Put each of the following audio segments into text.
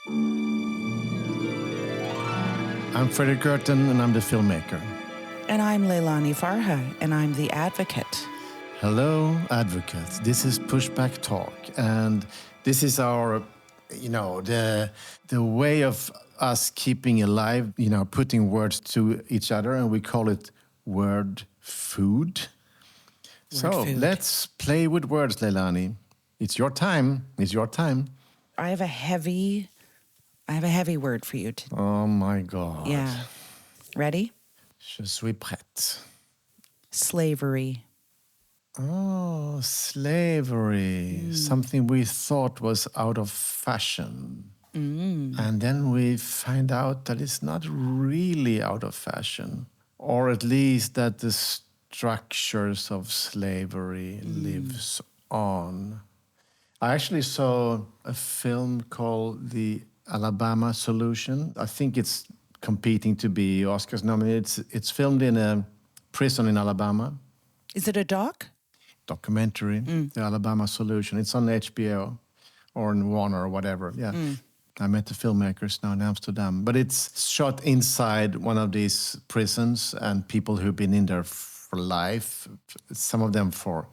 I'm Fredrik Leilani, and I'm the filmmaker. And I'm Leilani Farha, and I'm the advocate. Hello, advocates. This is Pushback Talk, and this is our, the way of us keeping alive, putting words to each other, and we call it word food. Let's play with words, Leilani. It's your time. It's your time. I have a heavy word for you today. Oh my God. Yeah. Ready? Je suis prête. Slavery. Oh, slavery. Something we thought was out of fashion. And then we find out that it's not really out of fashion. Or at least that the structures of slavery lives on. I actually saw a film called The Alabama Solution. I think it's competing to be Oscars nominated. It's filmed in a prison in Alabama. Is it a documentary, The Alabama Solution. It's on HBO or in Warner or whatever. Yeah. I met the filmmakers now in Amsterdam. But it's shot inside one of these prisons and people who've been in there for life, some of them for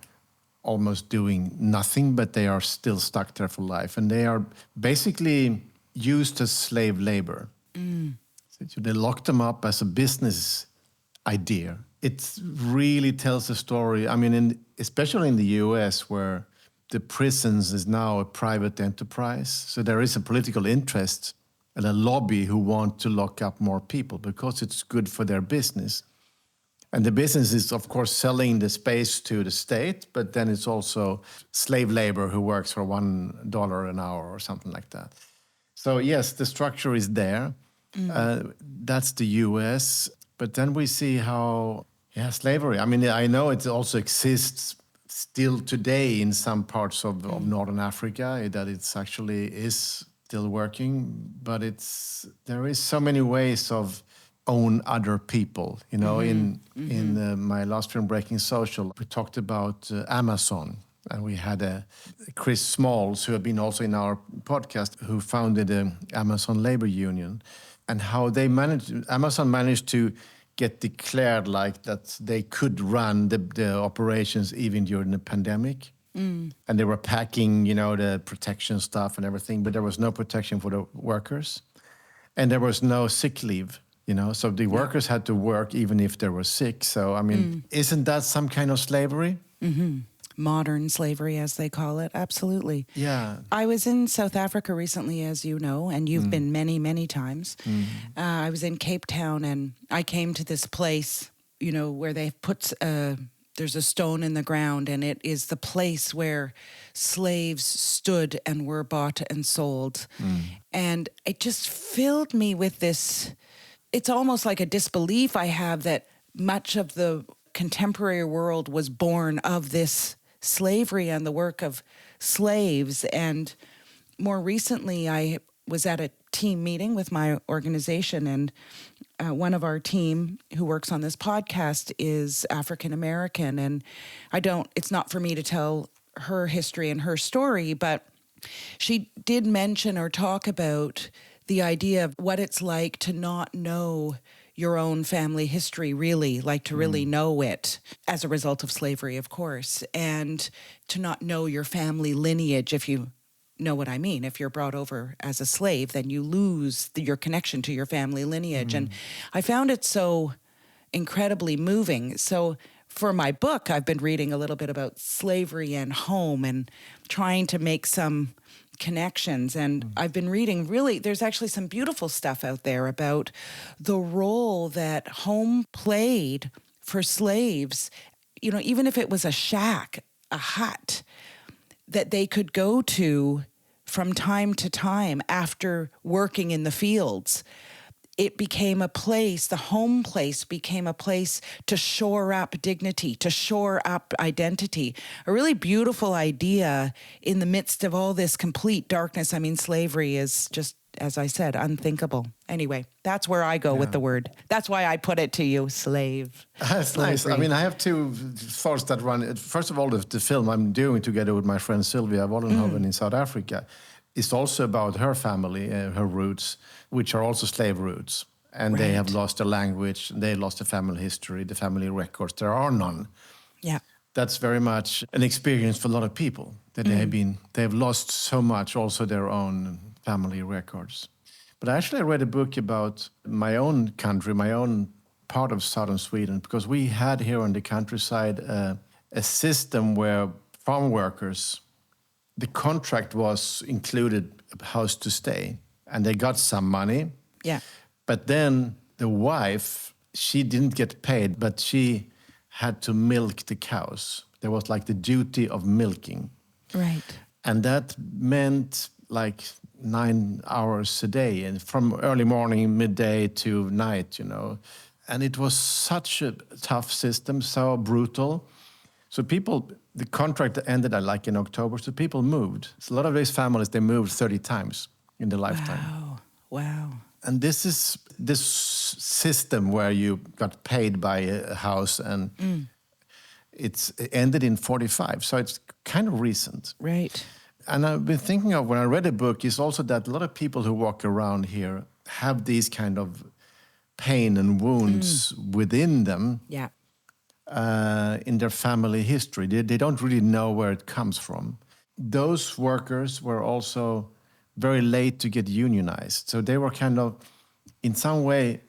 almost doing nothing, but they are still stuck there for life. And they are basically used as slave labor. So they lock them up as a business idea. It really tells a story. I mean, especially in the US, where the prisons is now a private enterprise. So there is a political interest and a lobby who want to lock up more people because it's good for their business. And the business is, of course, selling the space to the state, but then it's also slave labor who works for $1 an hour or something like that. So yes, the structure is there. That's the US. But then we see how, slavery. I mean, I know it also exists still today in some parts of Northern Africa, that it's actually is still working. But there is so many ways of own other people. In my last film, Breaking Social, we talked about Amazon. And we had Chris Smalls, who had been also in our podcast, who founded the Amazon Labor Union, and how Amazon managed to get declared like that they could run the operations even during the pandemic. And they were packing, the protection stuff and everything, but there was no protection for the workers. And there was no sick leave, so the workers had to work even if they were sick. So, I mean, isn't that some kind of slavery? Modern slavery, as they call it. Absolutely. Yeah. I was in South Africa recently, as you know, and you've been many, many times. I was in Cape Town, and I came to this place, where they put there's a stone in the ground, and it is the place where slaves stood and were bought and sold. And it just filled me with this, it's almost like a disbelief I have that much of the contemporary world was born of this slavery and the work of slaves. And more recently, I was at a team meeting with my organization, and one of our team who works on this podcast is African American. And it's not for me to tell her history and her story, but she did mention or talk about the idea of what it's like to not know your own family history, really, like to really know it as a result of slavery, of course, and to not know your family lineage, if you know what I mean. If you're brought over as a slave, then you lose your connection to your family lineage. And I found it so incredibly moving. So for my book, I've been reading a little bit about slavery and home and trying to make some connections. And I've been reading, really, there's actually some beautiful stuff out there about the role that home played for slaves, even if it was a shack, a hut that they could go to from time to time after working in the fields. It became a place, the home place became a place to shore up dignity, to shore up identity. A really beautiful idea in the midst of all this complete darkness. I mean, slavery is just, as I said, unthinkable. Anyway, that's where I go with the word. That's why I put it to you, slave. That's nice. I mean, I have two thoughts that run. First of all, the film I'm doing together with my friend Sylvia Wollenhoven in South Africa. is also about her family, her roots, which are also slave roots. And they have lost their language, they lost the family history, the family records. There are none. Yeah. That's very much an experience for a lot of people, that they have lost so much, also their own family records. But actually I read a book about my own country, my own part of southern Sweden, because we had here on the countryside a system where farm workers, the contract was included a house to stay, and they got some money. Yeah. But then the wife, she didn't get paid, but she had to milk the cows. There was like the duty of milking. Right. And that meant like 9 hours a day, and from early morning, midday to night, And it was such a tough system, so brutal. So the contract ended like in October, so people moved. So a lot of these families, they moved 30 times in their lifetime. Wow. And this is this system where you got paid by a house, and it ended in 45. So it's kind of recent. Right. And I've been thinking of, when I read a book, is also that a lot of people who walk around here have these kind of pain and wounds within them. Yeah. In their family history. They don't really know where it comes from. Those workers were also very late to get unionized. So they were kind of, in some way,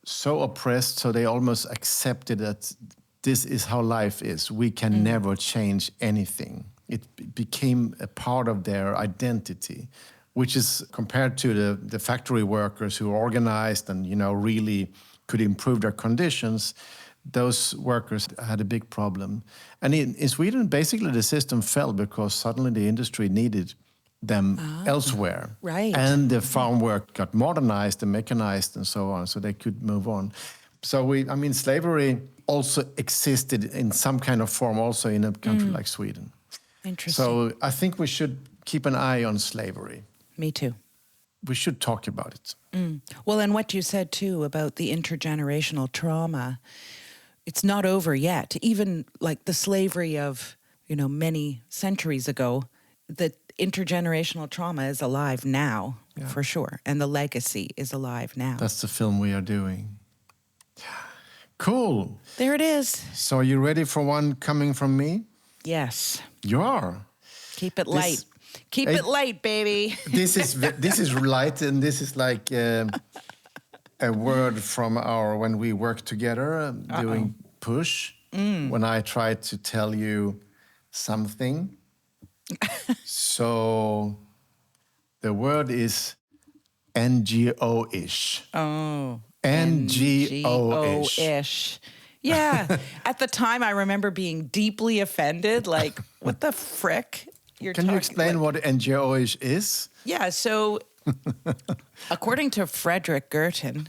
so oppressed, so they almost accepted that this is how life is. We can never change anything. It became a part of their identity, which is compared to the factory workers who organized and, really could improve their conditions. Those workers had a big problem. And in Sweden, basically the system fell because suddenly the industry needed them elsewhere. Right. And the farm work got modernized and mechanized and so on, so they could move on. So slavery also existed in some kind of form also in a country like Sweden. Interesting. So I think we should keep an eye on slavery. Me too. We should talk about it. Well, and what you said too about the intergenerational trauma, it's not over yet. Even like the slavery of, many centuries ago, the intergenerational trauma is alive now, for sure. And the legacy is alive now. That's the film we are doing. Cool. There it is. So are you ready for one coming from me? Yes. You are. Keep it light. Keep it light, baby. This is light, and this is like a word from when we worked together doing Push. When I tried to tell you something. So the word is NGO-ish. Oh. NGO-ish. Yeah. At the time, I remember being deeply offended. Like, what the frick? Can you explain what NGO-ish is? Yeah, so according to Fredrik Leilani,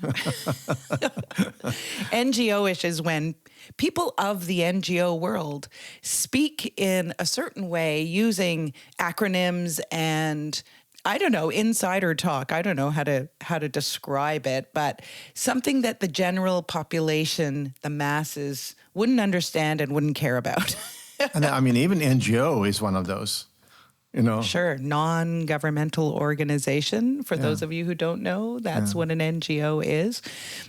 NGO-ish is when people of the NGO world speak in a certain way using acronyms and, I don't know, insider talk. I don't know how to describe it, but something that the general population, the masses, wouldn't understand and wouldn't care about. And even NGO is one of those. Sure. Non-governmental organization. For those of you who don't know, that's what an NGO is.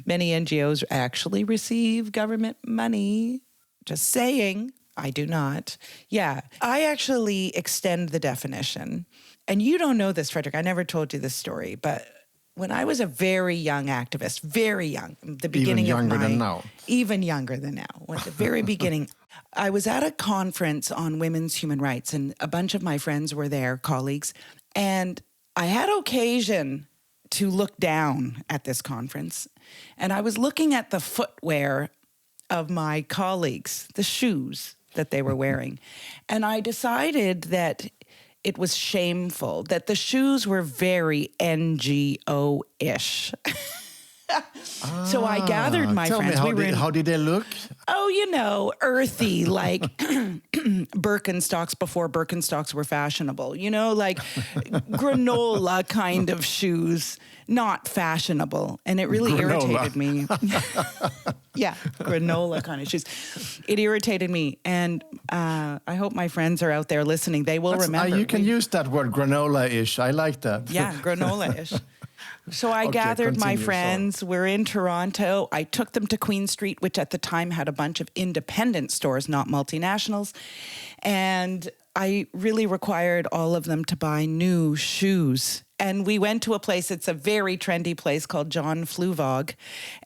Many NGOs actually receive government money. Just saying. I do not. Yeah. I actually extend the definition. And you don't know this, Fredrik. I never told you this story, but when I was a very young activist, very young, the beginning even younger than now. Even younger than now, at the very beginning, I was at a conference on women's human rights, and a bunch of my friends were there, colleagues, and I had occasion to look down at this conference, and I was looking at the footwear of my colleagues, the shoes that they were wearing, and I decided that it was shameful, that the shoes were very NGO-ish. So I gathered my friends. Tell me, how did they look? Oh, earthy, like Birkenstocks before Birkenstocks were fashionable. Like granola kind of shoes, not fashionable. And it really irritated me. Yeah, granola kind of shoes. It irritated me, and I hope my friends are out there listening. They will remember. You can use that word, granola-ish. I like that. Yeah, granola-ish. So I gathered my friends. We're in Toronto. I took them to Queen Street, which at the time had a bunch of independent stores, not multinationals. And I really required all of them to buy new shoes. And we went to a place, it's a very trendy place called John Fluvog.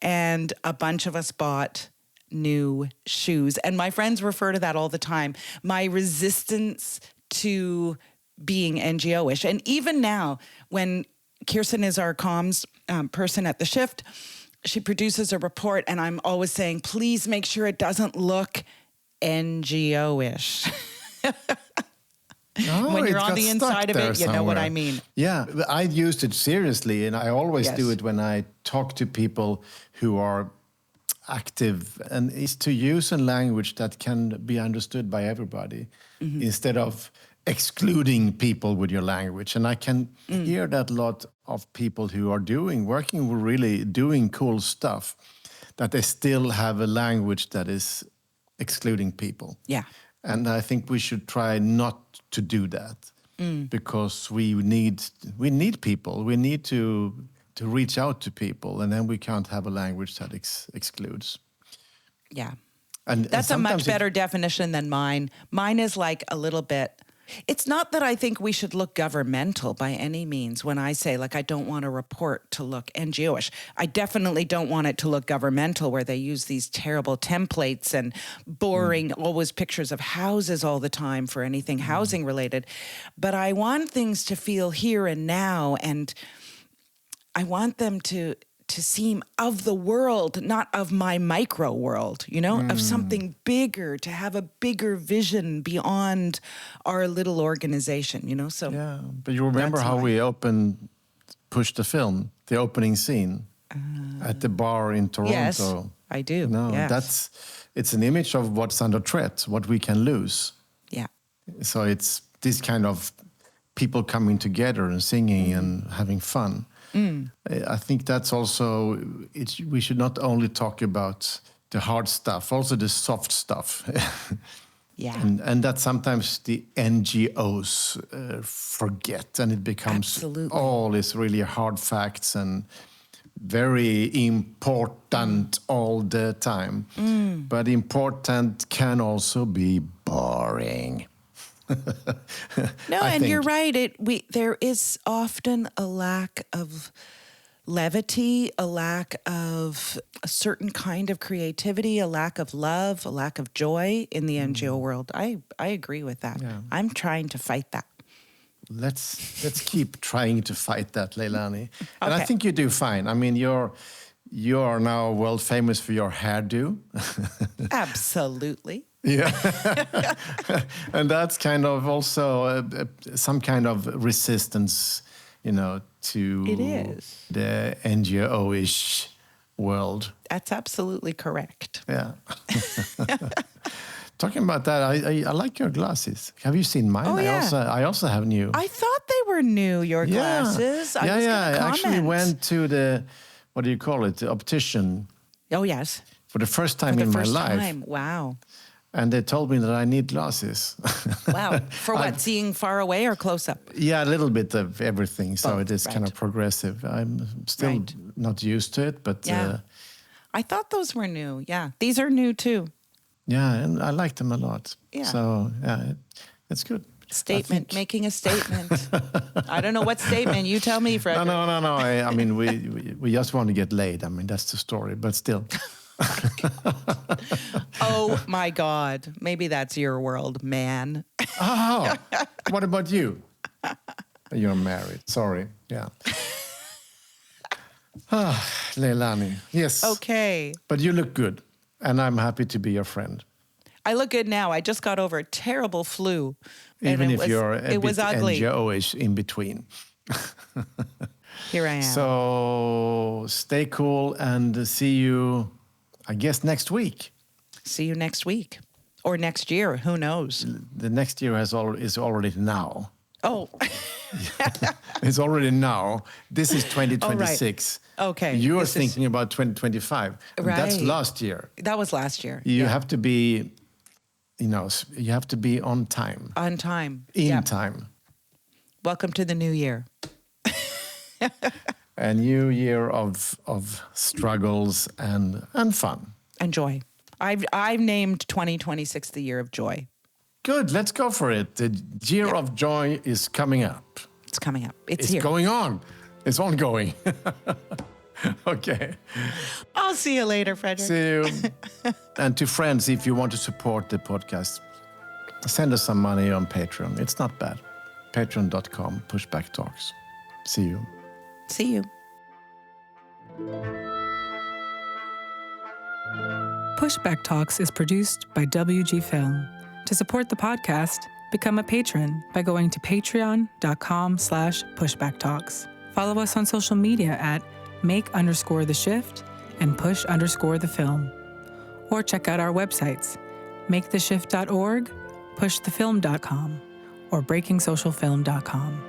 And a bunch of us bought new shoes. And my friends refer to that all the time. My resistance to being NGO-ish. And even now, when Kirsten is our comms person at the shift, she produces a report, and I'm always saying, please make sure it doesn't look NGO-ish. When you're on the inside of it, you know what I mean. Yeah, I used it seriously, and I always do it when I talk to people who are active, and is to use a language that can be understood by everybody instead of excluding people with your language. And I can hear that a lot of people who are working really doing cool stuff, that they still have a language that is excluding people. Yeah. And I think we should try not to do that, because we need people. We need to reach out to people, and then we can't have a language that excludes. Yeah. And that's a much better definition than mine. Mine is like a little bit. It's not that I think we should look governmental by any means when I say, like, I don't want a report to look NGO-ish. I definitely don't want it to look governmental, where they use these terrible templates and boring, always pictures of houses all the time for anything housing related. But I want things to feel here and now, and I want them to seem of the world, not of my micro world, of something bigger, to have a bigger vision beyond our little organization, so. Yeah, but you remember how we pushed the film, the opening scene at the bar in Toronto? Yes, I do. No, yes. it's an image of what's under threat, what we can lose. Yeah. So it's this kind of people coming together and singing and having fun. I think that's also, we should not only talk about the hard stuff, also the soft stuff. Yeah. And that sometimes the NGOs forget, and it becomes all these really hard facts and very important all the time. But important can also be boring. No, and you're right. There is often a lack of levity, a lack of a certain kind of creativity, a lack of love, a lack of joy in the NGO world. I agree with that. Yeah. I'm trying to fight that. Let's keep trying to fight that, Leilani. And I think you do fine. I mean, you are now world famous for your hairdo. Absolutely. Yeah, and that's kind of also some kind of resistance, to the NGO-ish world. That's absolutely correct. Yeah. Talking about that, I like your glasses. Have you seen mine? Oh, yeah. I also have new. I thought they were new, your glasses. I actually went to the, what do you call it, the optician. Oh, yes. For the first time in my life. Wow. And they told me that I need glasses. Wow. For what? Seeing far away or close up? Yeah, a little bit of everything. So it is kind of progressive. I'm still not used to it, but... Yeah. I thought those were new. Yeah. These are new too. Yeah, and I like them a lot. Yeah. So, yeah, it's good. Statement, making a statement. I don't know what statement. You tell me, Fredrik. No. I mean, we just want to get laid. I mean, that's the story, but still... Oh my God. Maybe that's your world, man. Oh, what about you? You're married. Sorry. Yeah. Leilani. Yes. Okay. But you look good, and I'm happy to be your friend. I look good now. I just got over a terrible flu. Even if you're a bit ugly. NGO-ish in between. Here I am. So stay cool and see you, I guess, next week. See you next week. Or next year. Who knows? The next year is already now. Oh. It's already now. This is 2026. Oh, right. Okay. You're thinking about 2025. Right. That's last year. That was last year. You have to be, you have to be on time. On time. In time. Welcome to the new year. A new year of struggles and fun. And joy. I've named 2026 the year of joy. Good, let's go for it. The year of joy is coming up. It's coming up. It's It's here. going on. It's ongoing. Okay. I'll see you later, Fredrik. See you. And to friends, if you want to support the podcast, send us some money on Patreon. It's not bad. Patreon.com, Pushback Talks. See you. See you. Pushback Talks is produced by WG Film. To support the podcast, become a patron by going to patreon.com/pushbacktalks. Follow us on social media at make_the_shift and push_the_film. Or check out our websites, maketheshift.org, pushthefilm.com, or breakingsocialfilm.com.